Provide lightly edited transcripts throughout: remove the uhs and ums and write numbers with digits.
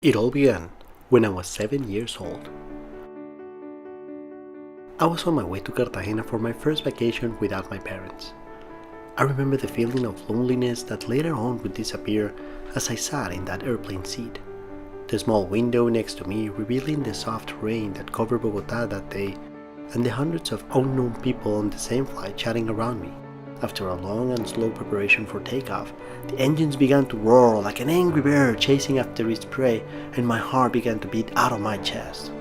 It all began when I was 7 years old. I was on my way to Cartagena for my first vacation without my parents. I remember the feeling of loneliness that later on would disappear as I sat in that airplane seat. The small window next to me revealing the soft rain that covered Bogotá that day, and the hundreds of unknown people on the same flight chatting around me. After a long and slow preparation for takeoff, the engines began to roar like an angry bear chasing after its prey, and my heart began to beat out of my chest.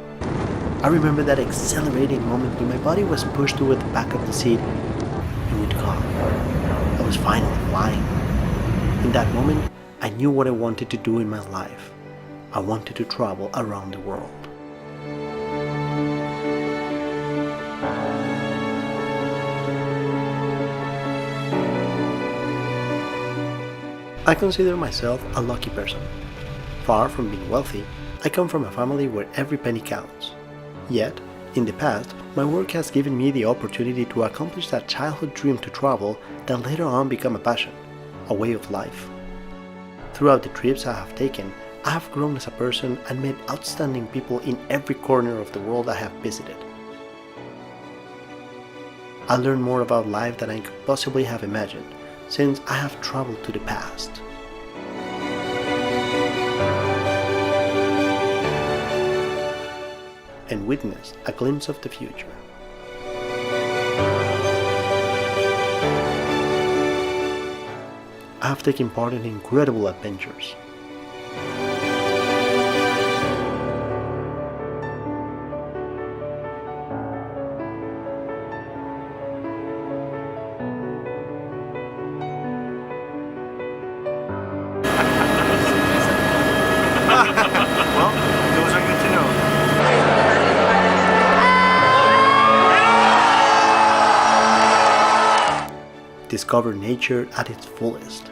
I remember that accelerating moment when my body was pushed toward the back of the seat and with God, I was finally flying. In that moment, I knew what I wanted to do in my life. I wanted to travel around the world. I consider myself a lucky person. Far from being wealthy, I come from a family where every penny counts. Yet, in the past, my work has given me the opportunity to accomplish that childhood dream to travel that later on became a passion, a way of life. Throughout the trips I have taken, I have grown as a person and met outstanding people in every corner of the world I have visited. I learned more about life than I could possibly have imagined, since I have traveled to the past. And witnessed a glimpse of the future. I have taken part in incredible adventures. Well, those are good to know. Discover nature at its fullest.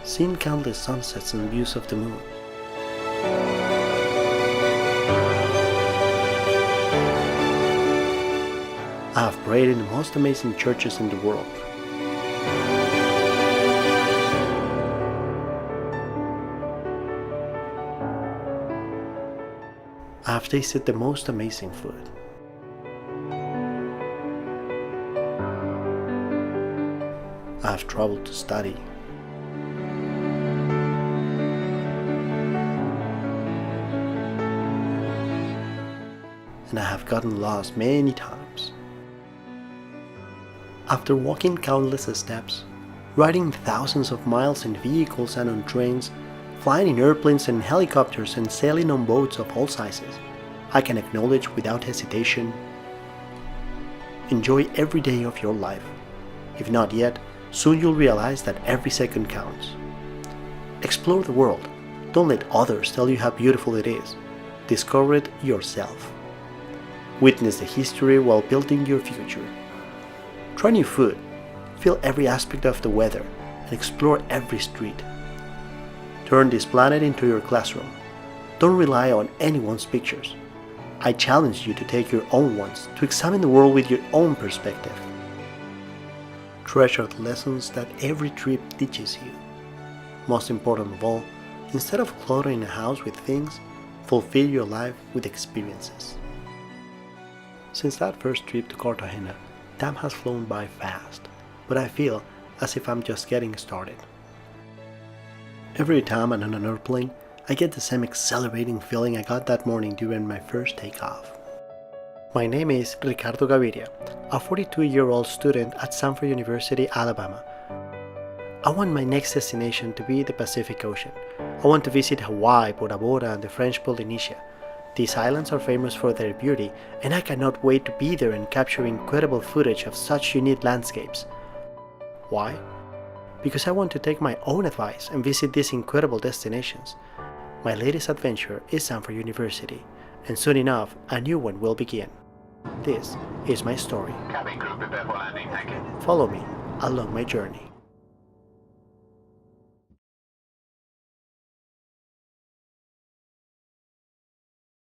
Seen countless sunsets and views of the moon. I have prayed in the most amazing churches in the world. I have tasted the most amazing food. I have traveled to study. And I have gotten lost many times. After walking countless steps, riding thousands of miles in vehicles and on trains, flying in airplanes and helicopters and sailing on boats of all sizes, I can acknowledge without hesitation, enjoy every day of your life. If not yet, soon you'll realize that every second counts. Explore the world. Don't let others tell you how beautiful it is. Discover it yourself. Witness the history while building your future. Try new food, feel every aspect of the weather, and explore every street. Turn this planet into your classroom. Don't rely on anyone's pictures. I challenge you to take your own ones, to examine the world with your own perspective. Treasure the lessons that every trip teaches you. Most important of all, instead of cluttering a house with things, fulfill your life with experiences. Since that first trip to Cartagena, time has flown by fast, but I feel as if I'm just getting started. Every time I'm on an airplane, I get the same exhilarating feeling I got that morning during my first takeoff. My name is Ricardo Gaviria, a 42-year-old student at Sanford University, Alabama. I want my next destination to be the Pacific Ocean. I want to visit Hawaii, Bora Bora, and the French Polynesia. These islands are famous for their beauty, and I cannot wait to be there and capture incredible footage of such unique landscapes. Why? Because I want to take my own advice and visit these incredible destinations. My latest adventure is Sanford University, and soon enough, a new one will begin. This is my story. Cabin crew, prepare for landing. Thank you. Follow me along my journey.